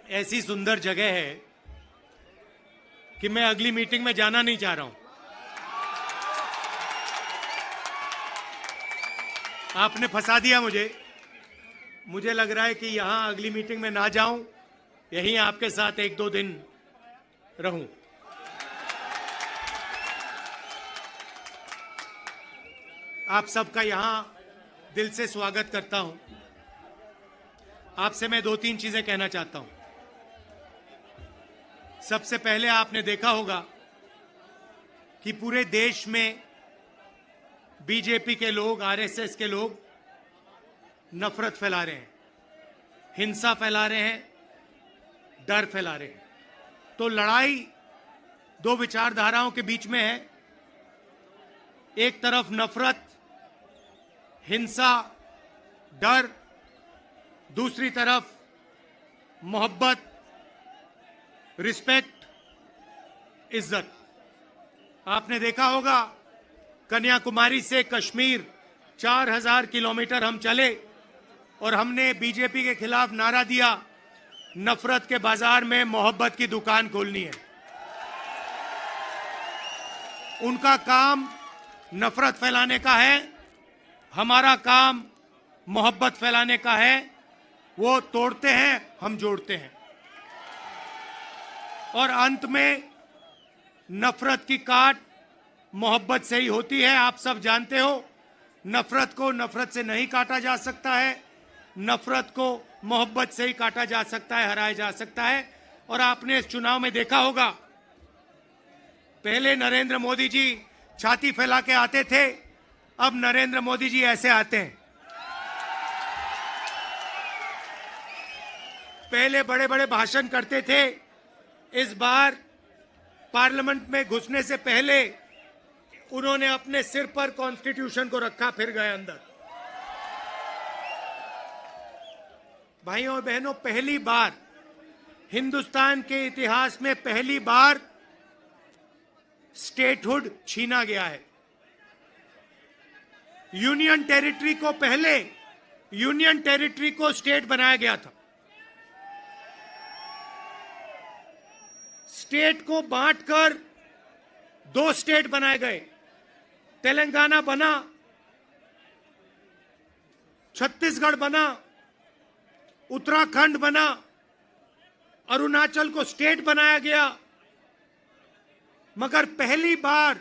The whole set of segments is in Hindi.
ऐसी सुंदर जगह है कि मैं अगली मीटिंग में जाना नहीं चाह रहा हूं। आपने फंसा दिया मुझे लग रहा है कि यहां अगली मीटिंग में ना जाऊं, यहीं आपके साथ एक दो दिन रहूं। आप सबका यहां दिल से स्वागत करता हूं। आपसे मैं दो तीन चीजें कहना चाहता हूं। सबसे पहले आपने देखा होगा कि पूरे देश में बीजेपी के लोग, आरएसएस के लोग नफरत फैला रहे हैं, हिंसा फैला रहे हैं, डर फैला रहे हैं। तो लड़ाई दो विचारधाराओं के बीच में है। एक तरफ नफरत, हिंसा, डर, दूसरी तरफ मोहब्बत, रिस्पेक्ट, इज्जत। आपने देखा होगा कन्याकुमारी से कश्मीर 4000 किलोमीटर हम चले और हमने बीजेपी के खिलाफ नारा दिया, नफरत के बाजार में मोहब्बत की दुकान खोलनी है। उनका काम नफरत फैलाने का है, हमारा काम मोहब्बत फैलाने का है। वो तोड़ते हैं, हम जोड़ते हैं, और अंत में नफरत की काट मोहब्बत से ही होती है। आप सब जानते हो, नफरत को नफरत से नहीं काटा जा सकता है, नफरत को मोहब्बत से ही काटा जा सकता है, हराया जा सकता है। और आपने इस चुनाव में देखा होगा, पहले नरेंद्र मोदी जी छाती फैला के आते थे, अब नरेंद्र मोदी जी ऐसे आते हैं। पहले बड़े बड़े भाषण करते थे, इस बार पार्लियामेंट में घुसने से पहले उन्होंने अपने सिर पर कॉन्स्टिट्यूशन को रखा, फिर गए अंदर। भाइयों और बहनों, पहली बार हिंदुस्तान के इतिहास में पहली बार स्टेटहुड छीना गया है। यूनियन टेरिटरी को पहले यूनियन टेरिटरी को स्टेट बनाया गया था। स्टेट को बांटकर दो स्टेट बनाए गए, तेलंगाना बना, छत्तीसगढ़ बना, उत्तराखंड बना, अरुणाचल को स्टेट बनाया गया। मगर पहली बार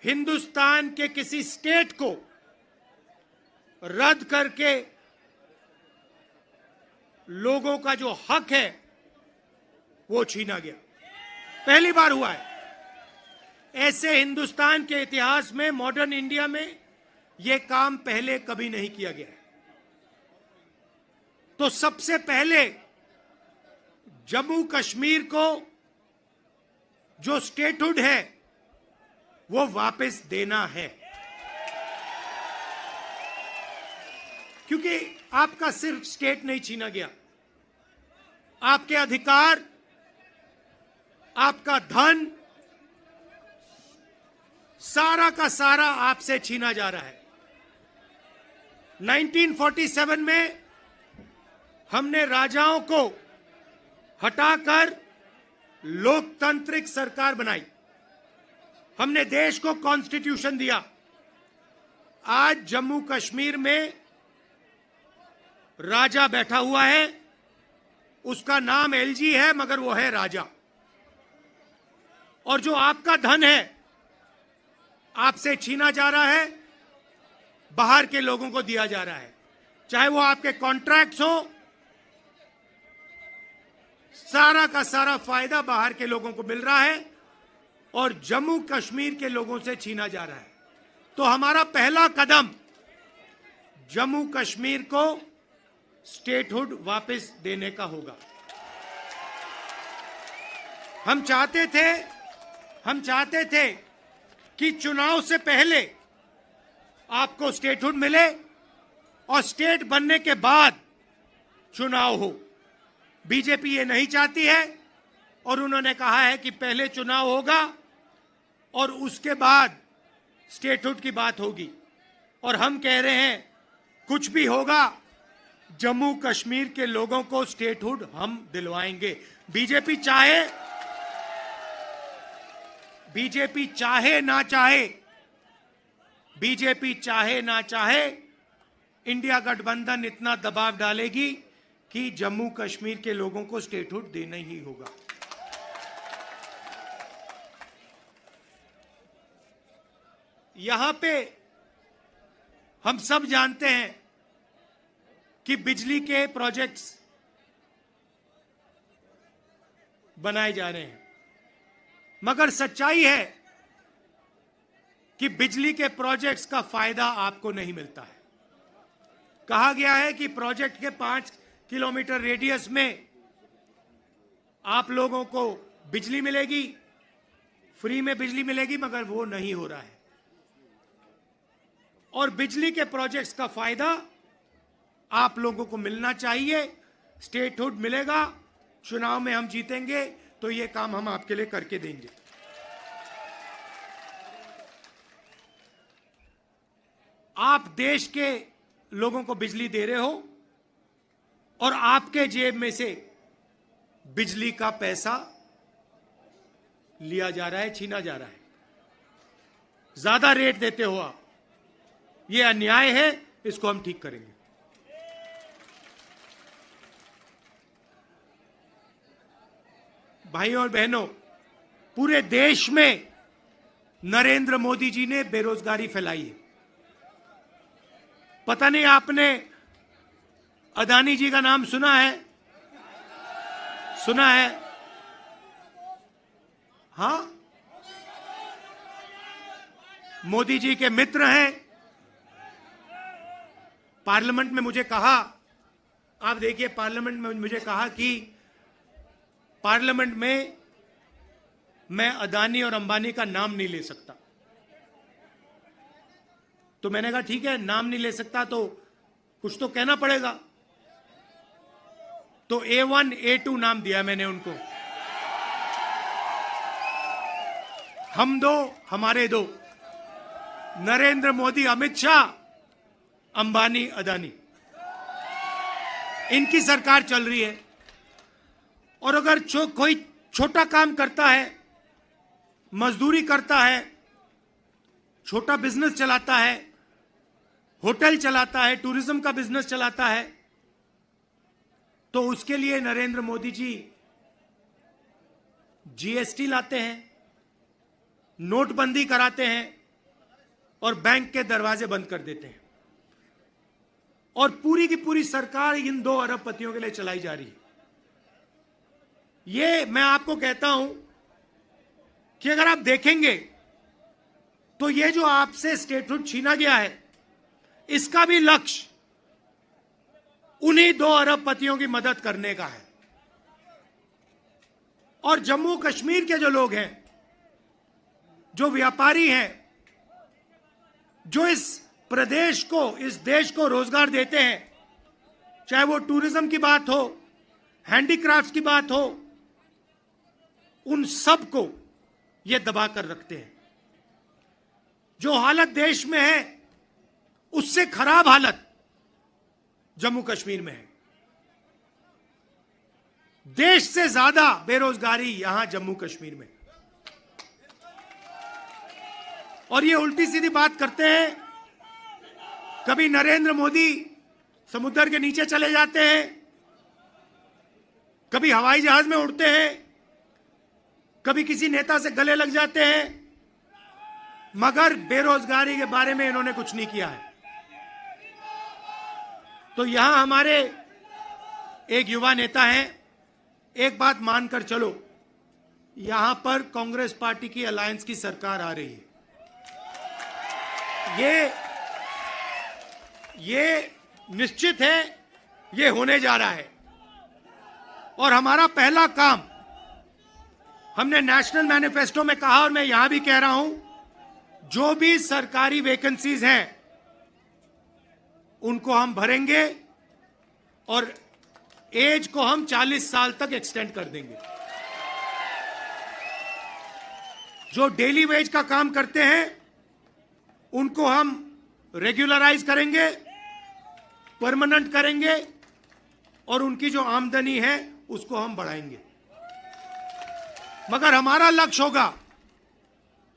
हिंदुस्तान के किसी स्टेट को रद्द करके लोगों का जो हक है वो छीना गया। पहली बार हुआ है। ऐसे हिंदुस्तान के इतिहास में, मॉडर्न इंडिया में यह काम पहले कभी नहीं किया गया है। तो सबसे पहले जम्मू कश्मीर को जो स्टेटहुड है वो वापस देना है, क्योंकि आपका सिर्फ स्टेट नहीं छीना गया, आपके अधिकार, आपका धन, सारा का सारा आपसे छीना जा रहा है। 1947 में हमने राजाओं को हटाकर लोकतांत्रिक सरकार बनाई, हमने देश को कॉन्स्टिट्यूशन दिया। आज जम्मू कश्मीर में राजा बैठा हुआ है, उसका नाम एलजी है, मगर वो है राजा। और जो आपका धन है आपसे छीना जा रहा है, बाहर के लोगों को दिया जा रहा है, चाहे वो आपके कॉन्ट्रैक्ट्स हो, सारा का सारा फायदा बाहर के लोगों को मिल रहा है और जम्मू कश्मीर के लोगों से छीना जा रहा है। तो हमारा पहला कदम जम्मू कश्मीर को स्टेटहुड वापस देने का होगा। हम चाहते थे कि चुनाव से पहले आपको स्टेटहुड मिले और स्टेट बनने के बाद चुनाव हो। बीजेपी ये नहीं चाहती है और उन्होंने कहा है कि पहले चुनाव होगा और उसके बाद स्टेटहुड की बात होगी। और हम कह रहे हैं कुछ भी होगा, जम्मू कश्मीर के लोगों को स्टेटहुड हम दिलवाएंगे। बीजेपी चाहे ना चाहे, इंडिया गठबंधन इतना दबाव डालेगी कि जम्मू कश्मीर के लोगों को स्टेटहुड देना ही होगा। यहां पे हम सब जानते हैं कि बिजली के प्रोजेक्ट्स बनाए जा रहे हैं, मगर सच्चाई है कि बिजली के प्रोजेक्ट्स का फायदा आपको नहीं मिलता है। कहा गया है कि प्रोजेक्ट के 5 किलोमीटर रेडियस में आप लोगों को बिजली मिलेगी, फ्री में बिजली मिलेगी, मगर वो नहीं हो रहा है। और बिजली के प्रोजेक्ट्स का फायदा आप लोगों को मिलना चाहिए। स्टेटहुड मिलेगा, चुनाव में हम जीतेंगे तो ये काम हम आपके लिए करके देंगे। आप देश के लोगों को बिजली दे रहे हो और आपके जेब में से बिजली का पैसा लिया जा रहा है, छीना जा रहा है, ज्यादा रेट देते हो आप। ये अन्याय है, इसको हम ठीक करेंगे। भाइयों और बहनों, पूरे देश में नरेंद्र मोदी जी ने बेरोजगारी फैलाई है। पता नहीं आपने अदानी जी का नाम सुना है? सुना है? हां, मोदी जी के मित्र हैं। पार्लियामेंट में मुझे कहा, आप देखिए, पार्लियामेंट में मुझे कहा कि पार्लियामेंट में मैं अदानी और अंबानी का नाम नहीं ले सकता। तो मैंने कहा ठीक है, नाम नहीं ले सकता तो कुछ तो कहना पड़ेगा। तो A1 A2 नाम दिया मैंने उनको। हम दो, हमारे दो, नरेंद्र मोदी, अमित शाह, अंबानी, अदानी, इनकी सरकार चल रही है। और अगर कोई छोटा काम करता है, मजदूरी करता है, छोटा बिजनेस चलाता है, होटल चलाता है, टूरिज्म का बिजनेस चलाता है, तो उसके लिए नरेंद्र मोदी जी GST लाते हैं, नोटबंदी कराते हैं और बैंक के दरवाजे बंद कर देते हैं। और पूरी की पूरी सरकार इन 2 अरबपतियों के लिए चलाई जा रही है। ये मैं आपको कहता हूं कि अगर आप देखेंगे तो ये जो आपसे स्टेटहुड छीना गया है, इसका भी लक्ष्य उन्हीं 2 अरबपतियों की मदद करने का है। और जम्मू कश्मीर के जो लोग हैं, जो व्यापारी हैं, जो इस प्रदेश को, इस देश को रोजगार देते हैं, चाहे वो टूरिज्म की बात हो, हैंडीक्राफ्ट्स की बात हो, उन सब को ये दबा कर रखते हैं। जो हालत देश में है, उससे खराब हालत जम्मू कश्मीर में है। देश से ज्यादा बेरोजगारी यहां जम्मू कश्मीर में। और ये उल्टी सीधी बात करते हैं। कभी नरेंद्र मोदी समुद्र के नीचे चले जाते हैं, कभी हवाई जहाज में उड़ते हैं, कभी किसी नेता से गले लग जाते हैं, मगर बेरोजगारी के बारे में इन्होंने कुछ नहीं किया है। तो यहां हमारे एक युवा नेता हैं, एक बात मानकर चलो, यहां पर कांग्रेस पार्टी की अलायंस की सरकार आ रही है। ये निश्चित है, ये होने जा रहा है। और हमारा पहला काम, हमने नेशनल मैनिफेस्टो में कहा और मैं यहां भी कह रहा हूं, जो भी सरकारी वैकेंसीज हैं उनको हम भरेंगे और एज को हम 40 साल तक एक्सटेंड कर देंगे। जो डेली वेज का काम करते हैं उनको हम रेगुलराइज करेंगे, परमानेंट करेंगे और उनकी जो आमदनी है उसको हम बढ़ाएंगे। मगर हमारा लक्ष्य होगा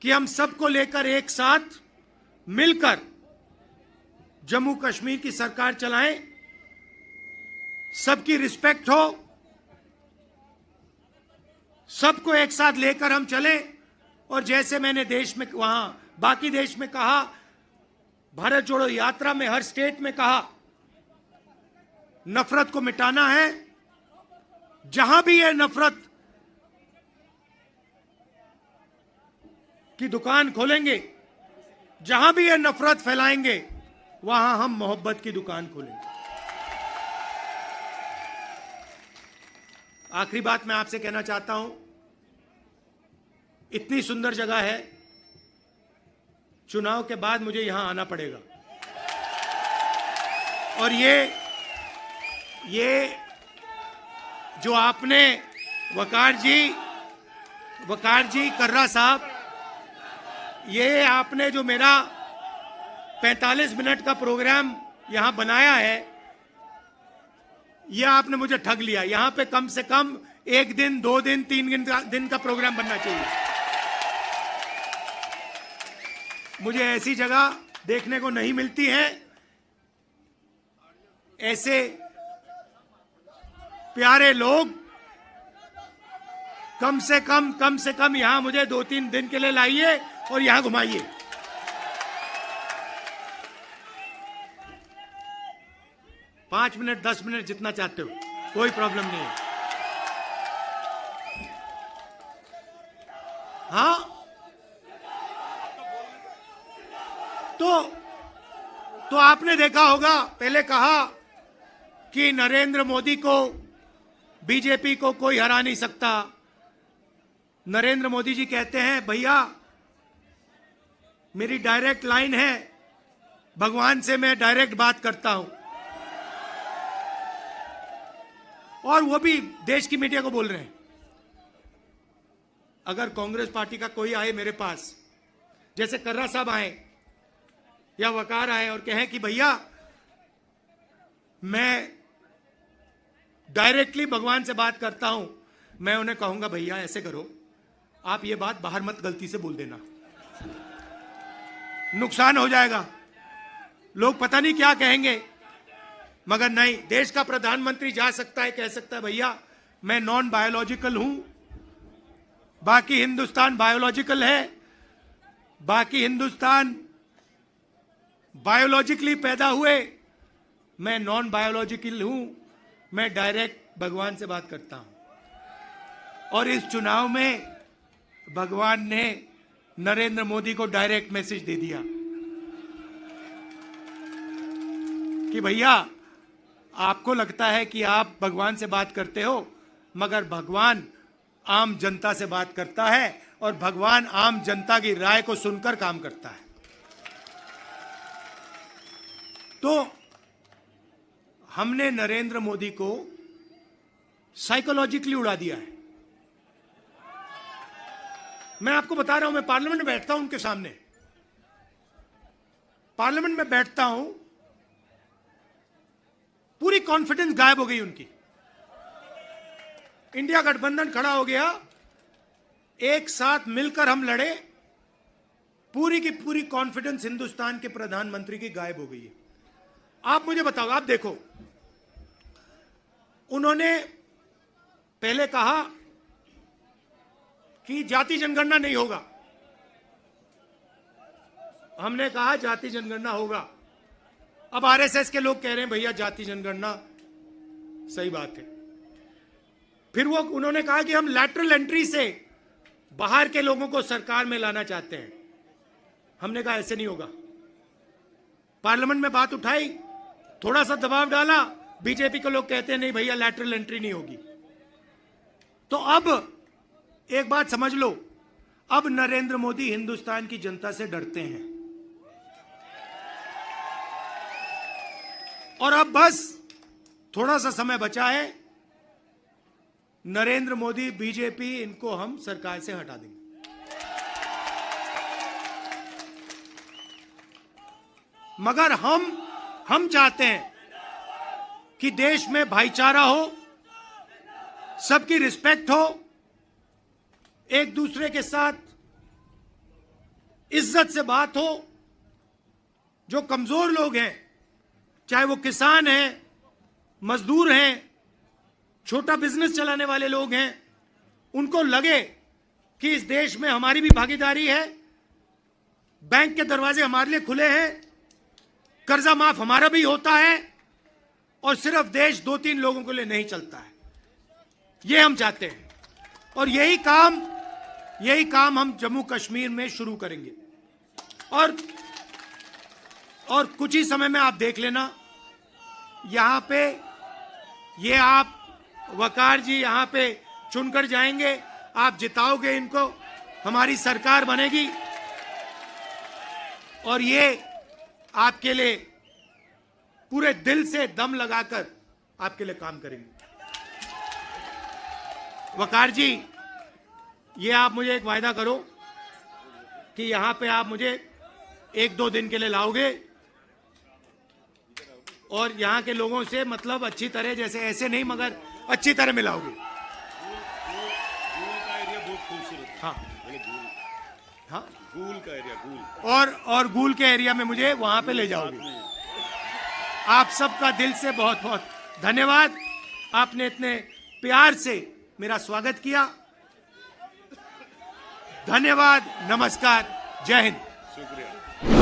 कि हम सबको लेकर एक साथ मिलकर जम्मू कश्मीर की सरकार चलाएं, सबकी रिस्पेक्ट हो, सबको एक साथ लेकर हम चलें। और जैसे मैंने देश में वहां बाकी देश में कहा, भारत जोड़ो यात्रा में हर स्टेट में कहा, नफरत को मिटाना है। जहां भी ये नफरत की दुकान खोलेंगे, जहां भी ये नफरत फैलाएंगे, वहां हम मोहब्बत की दुकान खोलेंगे। आखिरी बात मैं आपसे कहना चाहता हूं, इतनी सुंदर जगह है, चुनाव के बाद मुझे यहां आना पड़ेगा। और ये जो आपने वकार जी कर्रा साहब, ये आपने जो मेरा 45 मिनट का प्रोग्राम यहां बनाया है, यह आपने मुझे ठग लिया। यहां पे कम से कम 1 दिन, 2 दिन, 3 दिन का प्रोग्राम बनना चाहिए। मुझे ऐसी जगह देखने को नहीं मिलती है। ऐसे प्यारे लोग कम से कम यहां मुझे 2-3 दिन के लिए लाइए और यहां घुमाइए। पांच मिनट, 10 मिनट, जितना चाहते हो, कोई प्रॉब्लम नहीं है। हाँ, तो आपने देखा होगा, पहले कहा कि नरेंद्र मोदी को, बीजेपी को कोई हरा नहीं सकता। नरेंद्र मोदी जी कहते हैं, भैया मेरी डायरेक्ट लाइन है, भगवान से मैं डायरेक्ट बात करता हूं। और वो भी देश की मीडिया को बोल रहे हैं। अगर कांग्रेस पार्टी का कोई आए मेरे पास, जैसे कर्रा साहब आए या वकार आए और कहें कि भैया मैं डायरेक्टली भगवान से बात करता हूं, मैं उन्हें कहूंगा भैया ऐसे करो, आप ये बात बाहर मत गलती से बोल देना, नुकसान हो जाएगा, लोग पता नहीं क्या कहेंगे। मगर नहीं, देश का प्रधानमंत्री जा सकता है, कह सकता है भैया मैं नॉन बायोलॉजिकल हूं, बाकी हिंदुस्तान बायोलॉजिकल है, बाकी हिंदुस्तान बायोलॉजिकली पैदा हुए, मैं नॉन बायोलॉजिकल हूं, मैं डायरेक्ट भगवान से बात करता हूं। और इस चुनाव में भगवान ने नरेंद्र मोदी को डायरेक्ट मैसेज दे दिया कि भैया आपको लगता है कि आप भगवान से बात करते हो, मगर भगवान आम जनता से बात करता है और भगवान आम जनता की राय को सुनकर काम करता है। तो हमने नरेंद्र मोदी को साइकोलॉजिकली उड़ा दिया है। मैं आपको बता रहा हूं, मैं पार्लियामेंट में बैठता हूं, उनके सामने पार्लियामेंट में बैठता हूं, पूरी कॉन्फिडेंस गायब हो गई उनकी। इंडिया गठबंधन खड़ा हो गया, एक साथ मिलकर हम लड़े, पूरी की पूरी कॉन्फिडेंस हिंदुस्तान के प्रधानमंत्री की गायब हो गई है। आप मुझे बताओ, आप देखो, उन्होंने पहले कहा कि जाति जनगणना नहीं होगा, हमने कहा जाति जनगणना होगा। अब आरएसएस के लोग कह रहे हैं भैया जाति जनगणना सही बात है। फिर वो उन्होंने कहा कि हम लैटरल एंट्री से बाहर के लोगों को सरकार में लाना चाहते हैं। हमने कहा ऐसे नहीं होगा। पार्लियामेंट में बात उठाई, थोड़ा सा दबाव डाला, बीजेपी के लोग कहते हैं नहीं भैया लैटरल एंट्री नहीं होगी। तो अब एक बात समझ लो, अब नरेंद्र मोदी हिंदुस्तान की जनता से डरते हैं और अब बस थोड़ा सा समय बचा है, नरेंद्र मोदी, बीजेपी, इनको हम सरकार से हटा देंगे। मगर हम चाहते हैं कि देश में भाईचारा हो, सबकी रिस्पेक्ट हो, एक दूसरे के साथ इज्जत से बात हो। जो कमजोर लोग हैं, चाहे वो किसान हैं, मजदूर हैं, छोटा बिजनेस चलाने वाले लोग हैं, उनको लगे कि इस देश में हमारी भी भागीदारी है, बैंक के दरवाजे हमारे लिए खुले हैं, कर्जा माफ हमारा भी होता है और सिर्फ देश 2-3 लोगों के लिए नहीं चलता है। ये हम चाहते हैं और यही काम हम जम्मू कश्मीर में शुरू करेंगे। और कुछ ही समय में आप देख लेना, यहां पे ये आप वकार जी यहां पे चुनकर जाएंगे, आप जिताओगे इनको, हमारी सरकार बनेगी और ये आपके लिए पूरे दिल से दम लगाकर आपके लिए काम करेंगे। वकार जी, ये आप मुझे एक वायदा करो कि यहां पे आप मुझे 1-2 दिन के लिए लाओगे और यहां के लोगों से मतलब अच्छी तरह, जैसे ऐसे नहीं मगर अच्छी तरह मिलाओगे। हाँ हाँ, गूल का एरिया, गूल और गूल के एरिया में मुझे वहां पे ले जाओगे। आप सबका दिल से बहुत बहुत धन्यवाद। आपने इतने प्यार से मेरा स्वागत किया। धन्यवाद, नमस्कार, जय हिंद। शुक्रिया।